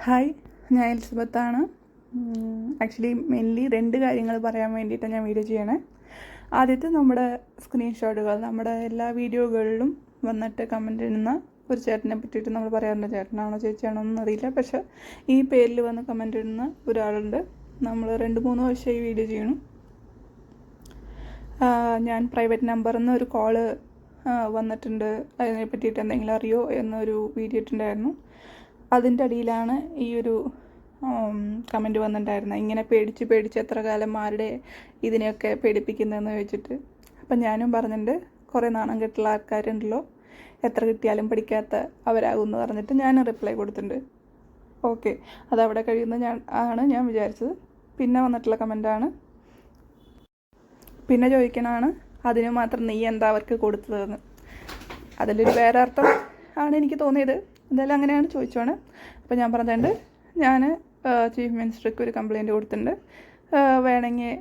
Hi, ഞാൻ എലിസബത്താണ്. Actually mainly 2 കാര്യങ്ങൾ പറയാൻ വേണ്ടിയിട്ടാണ് ഞാൻ വീഡിയോ ചെയ്യണേ. ആദ്യത്തെ, നമ്മുടെ സ്ക്രീൻഷോട്ടുകൾ നമ്മുടെ എല്ലാ വീഡിയോകളിലും വന്നിട്ട് കമൻറ്റ് ഇടുന്ന ഒരു ചേട്ടനെ പറ്റിയിട്ട് നമ്മൾ പറയാറുണ്ട്. ചേട്ടനാണോ ചേച്ചിയാണോ എന്നൊന്നും അറിയില്ല, പക്ഷേ ഈ പേരിൽ വന്ന് കമൻറ്റ് ഇടുന്ന ഒരാളുണ്ട്. നമ്മൾ 2-3 വർഷമായി വീഡിയോ ചെയ്യണം. ഞാൻ പ്രൈവറ്റ് നമ്പറിൽ നിന്ന് ഒരു കോള് വന്നിട്ടുണ്ട്, അതിനെ പറ്റിയിട്ട് എന്തെങ്കിലും അറിയോ എന്നൊരു വീഡിയോ ഇട്ടുണ്ടായിരുന്നു. അതിൻ്റെ അടിയിലാണ് ഈ ഒരു കമൻറ്റ് വന്നിട്ടുണ്ടായിരുന്നത്. ഇങ്ങനെ പേടിച്ച് എത്ര കാലം ആരുടെ ഇതിനെയൊക്കെ പേടിപ്പിക്കുന്നതെന്ന് ചോദിച്ചിട്ട്. അപ്പം ഞാനും പറഞ്ഞിട്ടുണ്ട്, കുറേ നാണം കെട്ടുള്ള ആൾക്കാരുണ്ടല്ലോ, എത്ര കിട്ടിയാലും പഠിക്കാത്ത അവരാകും എന്ന് പറഞ്ഞിട്ട് ഞാൻ റിപ്ലൈ കൊടുത്തിട്ടുണ്ട്. ഓക്കെ, അതവിടെ കഴിയുന്ന ഞാൻ വിചാരിച്ചത്. പിന്നെ വന്നിട്ടുള്ള കമൻറ്റാണ്, പിന്നെ ചോദിക്കണതാണ് അതിന് മാത്രം നീ എന്താ അവർക്ക് കൊടുത്തതെന്ന്. അതിലൊരു വേറെ അർത്ഥം ആണ് എനിക്ക് തോന്നിയത്. എന്തായാലും അങ്ങനെയാണ് ചോദിച്ചോണ്. അപ്പോൾ ഞാൻ പറഞ്ഞിട്ടുണ്ട്, ഞാൻ ചീഫ് മിനിസ്റ്റർക്ക് ഒരു കംപ്ലയിൻറ്റ് കൊടുത്തിട്ടുണ്ട്. വേണമെങ്കിൽ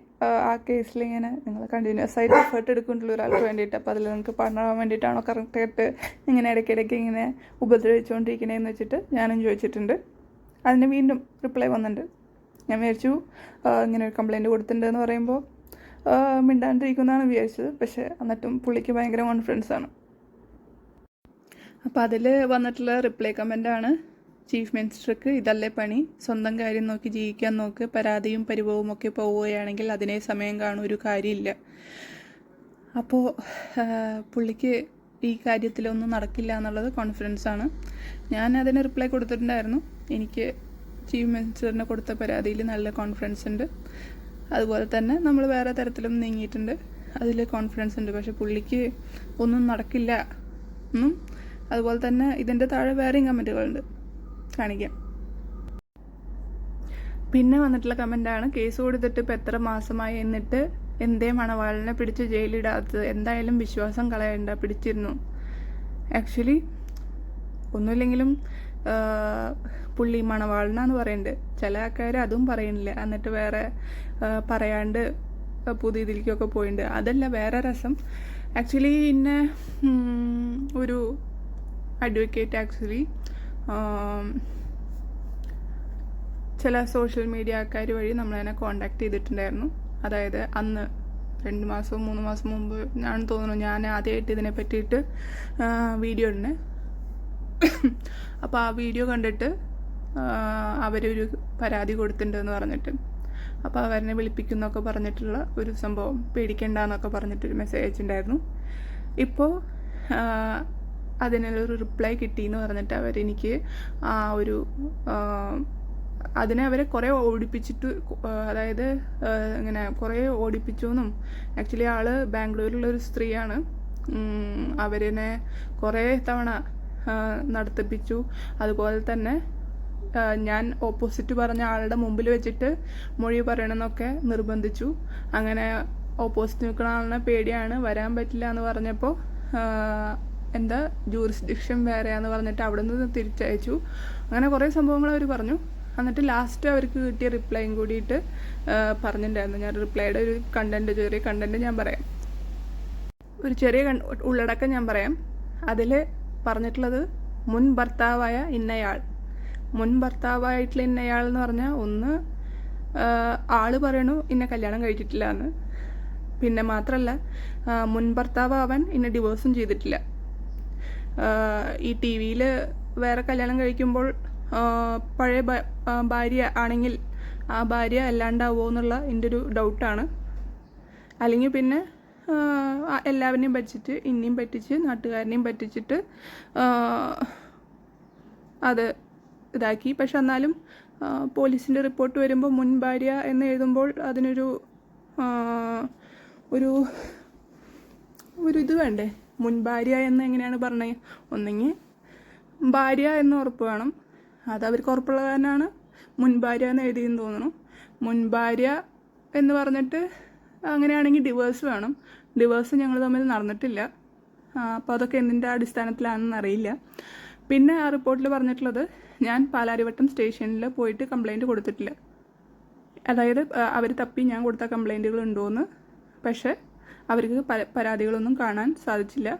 ആ കേസിൽ ഇങ്ങനെ നിങ്ങൾ കണ്ടിന്യൂസ് ആയിട്ട് എഫേർട്ട് എടുക്കുന്നുള്ളൂ ഒരാൾക്ക് വേണ്ടിയിട്ട്, അപ്പോൾ അതിൽ നിങ്ങൾക്ക് പഠനമാകാൻ വേണ്ടിയിട്ടാണോ കറക്റ്റായിട്ട് ഇങ്ങനെ ഇടയ്ക്കിടയ്ക്ക് ഇങ്ങനെ ഉപദ്രവിച്ചുകൊണ്ടിരിക്കണേന്ന് വെച്ചിട്ട് ഞാനും ചോദിച്ചിട്ടുണ്ട്. അതിന് വീണ്ടും റിപ്ലൈ വന്നിട്ടുണ്ട്. ഞാൻ വിചാരിച്ചു ഇങ്ങനെ ഒരു കംപ്ലയിൻറ്റ് കൊടുത്തിട്ടുണ്ടെന്ന് പറയുമ്പോൾ മിണ്ടാണ്ടിരിക്കുന്നതാണ് വിചാരിച്ചത്. പക്ഷേ എന്നിട്ടും പുള്ളിക്ക് ഭയങ്കര കോൺഫിഡൻസാണ്. അപ്പോൾ അതിൽ വന്നിട്ടുള്ള റിപ്ലൈ കമൻറ്റാണ്, ചീഫ് മിനിസ്റ്റർക്ക് ഇതല്ലേ പണി, സ്വന്തം കാര്യം നോക്കി ജീവിക്കാൻ നോക്ക്, പരാതിയും പരിഭവവും ഒക്കെ പോവുകയാണെങ്കിൽ അതിനെ സമയം കാണും, ഒരു കാര്യമില്ല. അപ്പോൾ പുള്ളിക്ക് ഈ കാര്യത്തിലൊന്നും നടക്കില്ല എന്നുള്ളത് കോൺഫിഡൻസാണ്. ഞാൻ അതിന് റിപ്ലൈ കൊടുത്തിട്ടുണ്ടായിരുന്നു. എനിക്ക് ചീഫ് മിനിസ്റ്ററിന് കൊടുത്ത പരാതിയിൽ നല്ല കോൺഫിഡൻസ് ഉണ്ട്. അതുപോലെ തന്നെ നമ്മൾ വേറെ തരത്തിലും നീങ്ങിയിട്ടുണ്ട്, അതിൽ കോൺഫിഡൻസ് ഉണ്ട്. പക്ഷെ പുള്ളിക്ക് ഒന്നും നടക്കില്ല എന്നും. അതുപോലെ തന്നെ ഇതിൻ്റെ താഴെ വേറെയും കമൻറ്റുകളുണ്ട്, കാണിക്കാം. പിന്നെ വന്നിട്ടുള്ള കമൻറ്റാണ്, കേസ് കൊടുത്തിട്ട് ഇപ്പം എത്ര മാസമായി, എന്നിട്ട് എന്തേ മണവാളിനെ പിടിച്ച് ജയിലിടാത്തത്, എന്തായാലും വിശ്വാസം കളയണ്ട, പിടിച്ചിരുന്നു. ആക്ച്വലി ഒന്നുമില്ലെങ്കിലും പുള്ളി മണവാളനാന്ന് പറയുന്നുണ്ട്. ചില ആൾക്കാർ അതും പറയുന്നില്ല, എന്നിട്ട് വേറെ പറയാണ്ട് പുതിയ ഇതിലേക്കൊക്കെ പോയിട്ടുണ്ട്. അതല്ല വേറെ രസം. ആക്ച്വലി ഇന്നെ ഒരു അഡ്വക്കേറ്റ് ആക്ച്വലി ചില സോഷ്യൽ മീഡിയ ആൾക്കാർ വഴി നമ്മളതിനെ കോണ്ടാക്ട് ചെയ്തിട്ടുണ്ടായിരുന്നു. അതായത് അന്ന് 2 മാസവും 3 മാസം മുമ്പ് ഞാൻ തോന്നുന്നു ഞാൻ ആദ്യമായിട്ട് ഇതിനെ പറ്റിയിട്ട് വീഡിയോ ഇടുന്നത്. അപ്പോൾ ആ വീഡിയോ കണ്ടിട്ട് അവരൊരു പരാതി കൊടുത്തിട്ടുണ്ടെന്ന് പറഞ്ഞിട്ട്, അപ്പോൾ അവരെ വിളിപ്പിക്കുന്നൊക്കെ പറഞ്ഞിട്ടുള്ള ഒരു സംഭവം, പേടിക്കണ്ടെന്നൊക്കെ പറഞ്ഞിട്ടൊരു മെസ്സേജ് അയച്ചിട്ടുണ്ടായിരുന്നു. ഇപ്പോൾ അതിനുള്ളൊരു റിപ്ലൈ കിട്ടിയെന്ന് പറഞ്ഞിട്ട് അവരെനിക്ക് ആ ഒരു അതിനെ അവരെ കുറേ ഓടിപ്പിച്ചിട്ട്, അതായത് ഇങ്ങനെ കുറേ ഓടിപ്പിച്ചു എന്നും. ആക്ച്വലി ആൾ ബാംഗ്ലൂരിലുള്ളൊരു സ്ത്രീയാണ്. അവരിനെ കുറേ തവണ നടത്തിപ്പിച്ചു. അതുപോലെ തന്നെ ഞാൻ ഓപ്പോസിറ്റ് പറഞ്ഞ ആളുടെ മുമ്പിൽ വെച്ചിട്ട് മൊഴി പറയണമെന്നൊക്കെ നിർബന്ധിച്ചു. അങ്ങനെ ഓപ്പോസിറ്റ് നിൽക്കുന്ന ആളിനെ പേടിയാണ്, വരാൻ പറ്റില്ല എന്ന് പറഞ്ഞപ്പോൾ എന്താ ജൂറിസ്ഡിക്ഷൻ വേറെയാന്ന് പറഞ്ഞിട്ട് അവിടെ നിന്ന് തിരിച്ചയച്ചു. അങ്ങനെ കുറേ സംഭവങ്ങൾ അവർ പറഞ്ഞു. എന്നിട്ട് ലാസ്റ്റ് അവർക്ക് കിട്ടിയ റിപ്ലൈയും കൂടിയിട്ട് പറഞ്ഞിട്ടുണ്ടായിരുന്നു. ഞാൻ റിപ്ലൈയുടെ ഒരു ചെറിയ കണ്ടൻറ്റ് ഞാൻ പറയാം, ഒരു ചെറിയ ഉള്ളടക്കം ഞാൻ പറയാം. അതിൽ പറഞ്ഞിട്ടുള്ളത്, മുൻ ഭർത്താവായ ഇന്നയാൾ. മുൻ ഭർത്താവായിട്ടുള്ള ഇന്നയാൾ എന്ന് പറഞ്ഞാൽ, ഒന്ന് ആള് പറയണു ഇന്നെ കല്യാണം കഴിച്ചിട്ടില്ല എന്ന്. പിന്നെ മാത്രമല്ല, മുൻ ഭർത്താവാൻ ഇന്നെ ഡിവോഴ്സും ചെയ്തിട്ടില്ല. ഈ ടി വിയിൽ വേറെ കല്യാണം കഴിക്കുമ്പോൾ പഴയ ഭാര്യ ആണെങ്കിൽ ആ ഭാര്യ അല്ലാണ്ടാവുമോ എന്നുള്ള എൻ്റെ ഒരു ഡൗട്ടാണ്. അല്ലെങ്കിൽ പിന്നെ എല്ലാവരെയും പറ്റിച്ചിട്ട്, ഇനിയും പറ്റിച്ച്, നാട്ടുകാരനെയും പറ്റിച്ചിട്ട് അത് ഇതാക്കി. പക്ഷെ എന്നാലും പോലീസിൻ്റെ റിപ്പോർട്ട് വരുമ്പോൾ മുൻ ഭാര്യ എന്ന് എഴുതുമ്പോൾ അതിനൊരു ഒരു ഇത് വേണ്ടേ? മുൻ ഭാര്യ എന്ന് എങ്ങനെയാണ് പറഞ്ഞത്? ഒന്നെങ്കിൽ ഭാര്യ എന്ന് ഉറപ്പ് വേണം. അത് അവർക്ക് ഉറപ്പുള്ള കാരനാണ് മുൻ ഭാര്യ എന്ന് എഴുതിയെന്ന് തോന്നുന്നു. മുൻ ഭാര്യ എന്ന് പറഞ്ഞിട്ട് അങ്ങനെയാണെങ്കിൽ ഡിവേഴ്സ് വേണം. ഡിവേഴ്സ് ഞങ്ങൾ തമ്മിൽ നടന്നിട്ടില്ല. അപ്പോൾ അതൊക്കെ എന്തിൻ്റെ അടിസ്ഥാനത്തിലാണെന്ന് അറിയില്ല. പിന്നെ ആ റിപ്പോർട്ടിൽ പറഞ്ഞിട്ടുള്ളത്, ഞാൻ പാലാരിവട്ടം സ്റ്റേഷനിൽ പോയിട്ട് കംപ്ലയിൻറ്റ് കൊടുത്തിട്ടില്ല. അതായത് അവർ തപ്പി ഞാൻ കൊടുത്ത കംപ്ലയിൻറ്റുകൾ ഉണ്ടോയെന്ന്. പക്ഷേ അവർക്ക് പരാതികളൊന്നും കാണാൻ സാധിച്ചില്ല.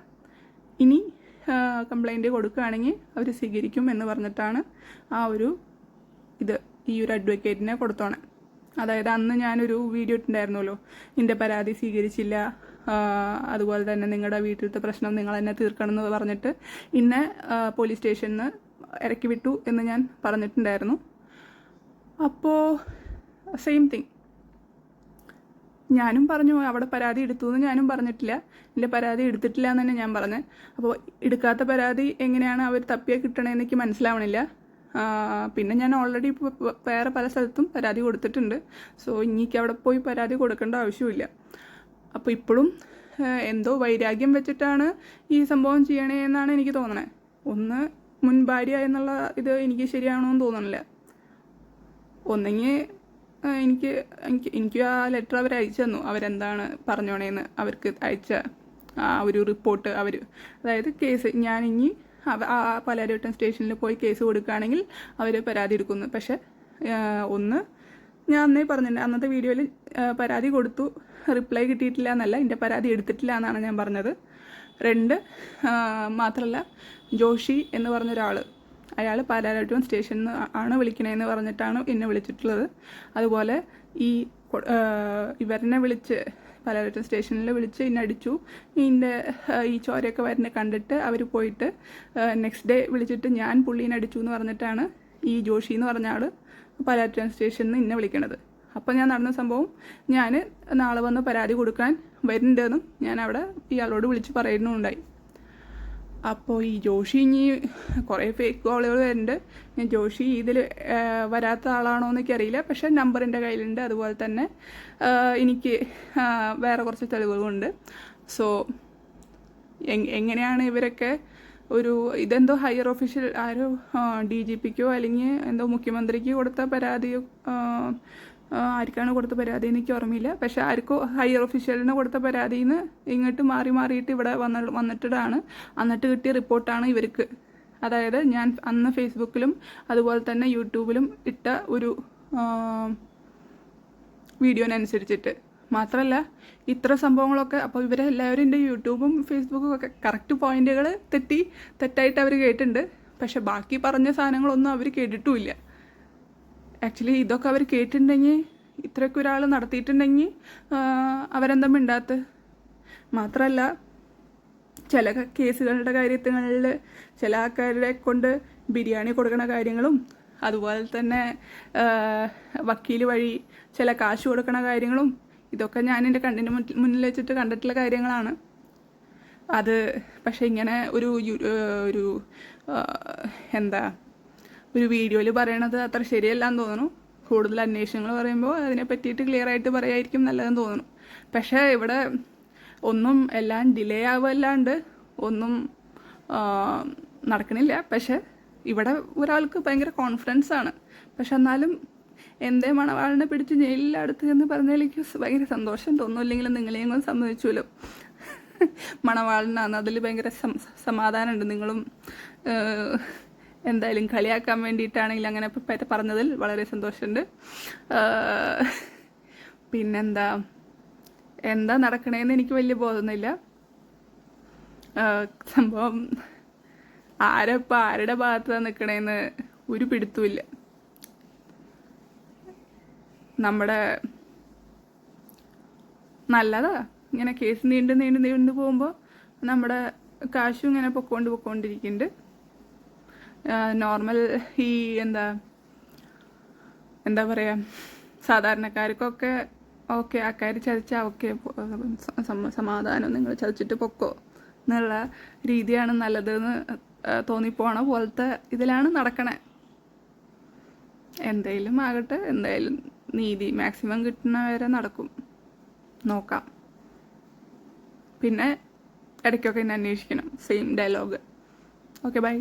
ഇനി കംപ്ലയിൻറ്റ് കൊടുക്കുകയാണെങ്കിൽ അവർ സ്വീകരിക്കും എന്ന് പറഞ്ഞിട്ടാണ് ആ ഒരു ഇത് ഈ ഒരു അഡ്വക്കേറ്റിനെ കൊടുത്തോണേ. അതായത് അന്ന് ഞാനൊരു വീഡിയോ ഇട്ടുണ്ടായിരുന്നല്ലോ, എൻ്റെ പരാതി സ്വീകരിച്ചില്ല, അതുപോലെ തന്നെ നിങ്ങളുടെ വീട്ടിലത്തെ പ്രശ്നം നിങ്ങൾ തന്നെ തീർക്കണം എന്ന് പറഞ്ഞിട്ട് ഇന്നെ പോലീസ് സ്റ്റേഷനിൽ നിന്ന് ഇറക്കി വിട്ടു എന്ന് ഞാൻ പറഞ്ഞിട്ടുണ്ടായിരുന്നു. അപ്പോൾ സെയിം തിങ് ഞാനും പറഞ്ഞു, അവിടെ പരാതി എടുത്തു എന്ന് ഞാനും പറഞ്ഞിട്ടില്ല, എൻ്റെ പരാതി എടുത്തിട്ടില്ല എന്ന് തന്നെ ഞാൻ പറഞ്ഞത്. അപ്പോൾ എടുക്കാത്ത പരാതി എങ്ങനെയാണ് അവർ തപ്പിയാൽ കിട്ടണമെന്ന് എനിക്ക് മനസ്സിലാവണില്ല. പിന്നെ ഞാൻ ഓൾറെഡി ഇപ്പോൾ വേറെ പല സ്ഥലത്തും പരാതി കൊടുത്തിട്ടുണ്ട്. സോ ഇനിക്ക് അവിടെ പോയി പരാതി കൊടുക്കേണ്ട ആവശ്യമില്ല. അപ്പോൾ ഇപ്പോഴും എന്തോ വൈരാഗ്യം വെച്ചിട്ടാണ് ഈ സംഭവം ചെയ്യണേ എന്നാണ് എനിക്ക് തോന്നണേ. ഒന്ന് മുൻ ഭാര്യ എന്നുള്ള ഇത് എനിക്ക് ശരിയാണോ എന്ന് തോന്നണില്ല. ഒന്നെങ്കിൽ എനിക്ക് ആ ലെറ്റർ അവർ അയച്ചു തന്നു, അവരെന്താണ് പറഞ്ഞോണേന്ന് അവർക്ക് അയച്ച ആ ഒരു റിപ്പോർട്ട്. അതായത് കേസ് ഞാൻ ഇനി പാലാരിവട്ടം സ്റ്റേഷനിൽ പോയി കേസ് കൊടുക്കുകയാണെങ്കിൽ അവർ പരാതി എടുക്കുന്നു. പക്ഷെ ഒന്ന്, ഞാൻ അന്നേ പറഞ്ഞിട്ടുണ്ട്, അന്നത്തെ വീഡിയോയിൽ പരാതി കൊടുത്തു, റിപ്ലൈ കിട്ടിയിട്ടില്ല എന്നല്ല, എൻ്റെ പരാതി എടുത്തിട്ടില്ല എന്നാണ് ഞാൻ പറഞ്ഞത്. 2, മാത്രമല്ല ജോഷി എന്ന് പറഞ്ഞൊരാൾ, അയാൾ പാലാരിവട്ടം സ്റ്റേഷനിൽ നിന്ന് ആണ് വിളിക്കണേന്ന് പറഞ്ഞിട്ടാണ് എന്നെ വിളിച്ചിട്ടുള്ളത്. അതുപോലെ ഇവരെന്നെ വിളിച്ച് പാലാരിവട്ടം സ്റ്റേഷനിൽ വിളിച്ച് എന്നെ അടിച്ചു, ഈ ചോരയൊക്കെ വരുന്നത് കണ്ടിട്ട് അവർ പോയിട്ട് നെക്സ്റ്റ് ഡേ വിളിച്ചിട്ട് ഞാൻ പുള്ളീനെ അടിച്ചു എന്ന് പറഞ്ഞിട്ടാണ് ഈ ജോഷി എന്ന് പറഞ്ഞ ആൾ പാലാരിവട്ടം സ്റ്റേഷനിൽ നിന്ന് എന്നെ വിളിക്കണത്. അപ്പോൾ ഞാൻ നടന്ന സംഭവം ഞാൻ നാളെ വന്ന് പരാതി കൊടുക്കാൻ വരുന്നുണ്ടെന്നും ഞാൻ അവിടെ ഇയാളോട് വിളിച്ച് പറയുന്നുണ്ടായി. അപ്പോൾ ഈ ജോഷി ഇനി കുറേ ഫേക്ക് കോളുകൾ വരുന്നുണ്ട്. ഞാൻ ജോഷി ഇതിൽ വരാത്ത ആളാണോ എന്നൊക്കെ അറിയില്ല, പക്ഷേ നമ്പർ എൻ്റെ കയ്യിലുണ്ട്. അതുപോലെ തന്നെ എനിക്ക് വേറെ കുറച്ച് തെളിവുകളുണ്ട്. സോ എങ്ങനെയാണ് ഇവരൊക്കെ ഇതെന്തോ ഹയർ ഒഫീഷ്യൽ ആരോ DGPക്കോ അല്ലെങ്കിൽ എന്തോ മുഖ്യമന്ത്രിക്ക് കൊടുത്ത പരാതിയോ, ആർക്കാണ് കൊടുത്ത പരാതി എനിക്ക് ഓർമ്മയില്ല. പക്ഷെ ആർക്കോ ഹയർ ഒഫീഷ്യലിന് കൊടുത്ത പരാതിയിൽ നിന്ന് ഇങ്ങോട്ട് മാറിയിട്ട് ഇവിടെ വന്നിട്ടാണ് എന്നിട്ട് കിട്ടിയ റിപ്പോർട്ടാണ് ഇവർക്ക്. അതായത് ഞാൻ അന്ന് ഫേസ്ബുക്കിലും അതുപോലെ തന്നെ യൂട്യൂബിലും ഇട്ട ഒരു വീഡിയോനനുസരിച്ചിട്ട് മാത്രമല്ല ഇത്ര സംഭവങ്ങളൊക്കെ. അപ്പോൾ ഇവരെല്ലാവരും എൻ്റെ യൂട്യൂബും ഫേസ്ബുക്കും ഒക്കെ കറക്റ്റ് പോയിന്റുകൾ തെറ്റായിട്ട് അവർ കേട്ടിട്ടുണ്ട്. പക്ഷെ ബാക്കി പറഞ്ഞ സാധനങ്ങളൊന്നും അവർ കേട്ടിട്ടുമില്ല. ആക്ച്വലി ഇതൊക്കെ അവർ കേട്ടിട്ടുണ്ടെങ്കിൽ, ഇത്രയൊക്കെ ഒരാൾ നടത്തിയിട്ടുണ്ടെങ്കിൽ അവരെന്താ മിണ്ടാത്ത. മാത്രമല്ല ചില കേസുകളുടെ കാര്യങ്ങളിൽ ചില ആൾക്കാരുടെ കൊണ്ട് ബിരിയാണി കൊടുക്കുന്ന കാര്യങ്ങളും അതുപോലെ തന്നെ വക്കീൽ വഴി ചില കാശ് കൊടുക്കുന്ന കാര്യങ്ങളും ഇതൊക്കെ ഞാൻ എൻ്റെ കണ്ണിന് മുന്നിൽ വെച്ചിട്ട് കണ്ടിട്ടുള്ള കാര്യങ്ങളാണ്. അത് പക്ഷെ ഇങ്ങനെ ഒരു വീഡിയോയിൽ പറയണത് അത്ര ശരിയല്ലാന്ന് തോന്നുന്നു. കൂടുതൽ അന്വേഷണങ്ങൾ പറയുമ്പോൾ അതിനെ പറ്റിയിട്ട് ക്ലിയർ ആയിട്ട് പറയായിരിക്കും നല്ലതെന്ന് തോന്നുന്നു. പക്ഷേ ഇവിടെ ഒന്നും എല്ലാം ഡിലേ ആവുമല്ലാണ്ട് ഒന്നും നടക്കണില്ല. പക്ഷെ ഇവിടെ ഒരാൾക്ക് ഭയങ്കര കോൺഫിഡൻസ് ആണ്. പക്ഷെ എന്നാലും എന്തേ മണവാളിനെ പിടിച്ച് ജയിലിലടുത്ത് എന്ന് പറഞ്ഞാൽ എനിക്ക് ഭയങ്കര സന്തോഷം തോന്നുന്നില്ലെങ്കിലും നിങ്ങളെയും കൊണ്ട് സമ്മതിച്ചുല്ലോ. മണവാളിനാണ് അതിൽ ഭയങ്കര സമാധാനമുണ്ട്. നിങ്ങളും എന്തായാലും കളിയാക്കാൻ വേണ്ടിയിട്ടാണെങ്കിൽ അങ്ങനെ പറഞ്ഞതിൽ വളരെ സന്തോഷമുണ്ട്. എന്താ നടക്കണേന്ന് എനിക്ക് വലിയ ബോധമൊന്നുമില്ല. സംഭവം ആരുടെ ഭാഗത്താണ് നിൽക്കണേന്ന് ഒരു പിടുത്തുമില്ല. നമ്മുടെ നല്ലതാ ഇങ്ങനെ കേസ് നീണ്ടു പോകുമ്പോൾ നമ്മുടെ കാശും ഇങ്ങനെ പൊക്കോണ്ടിരിക്കുന്നുണ്ട്. നോർമൽ ഈ എന്താ പറയുക, സാധാരണക്കാർക്കൊക്കെ ഓക്കെ, ആൾക്കാർ ചതിച്ചാൽ ഓക്കെ, സമാധാനം, നിങ്ങൾ ചതിച്ചിട്ട് പൊക്കോ എന്നുള്ള രീതിയാണ് നല്ലതെന്ന് തോന്നിപ്പോണ പോലത്തെ ഇതിലാണ് നടക്കണേ. എന്തായാലും ആകട്ടെ, എന്തായാലും നീതി മാക്സിമം കിട്ടുന്ന വരെ നടക്കും, നോക്കാം. പിന്നെ ഇടയ്ക്കൊക്കെ എന്നെ അന്വേഷിക്കണം, സെയിം ഡയലോഗ്. Okay, by.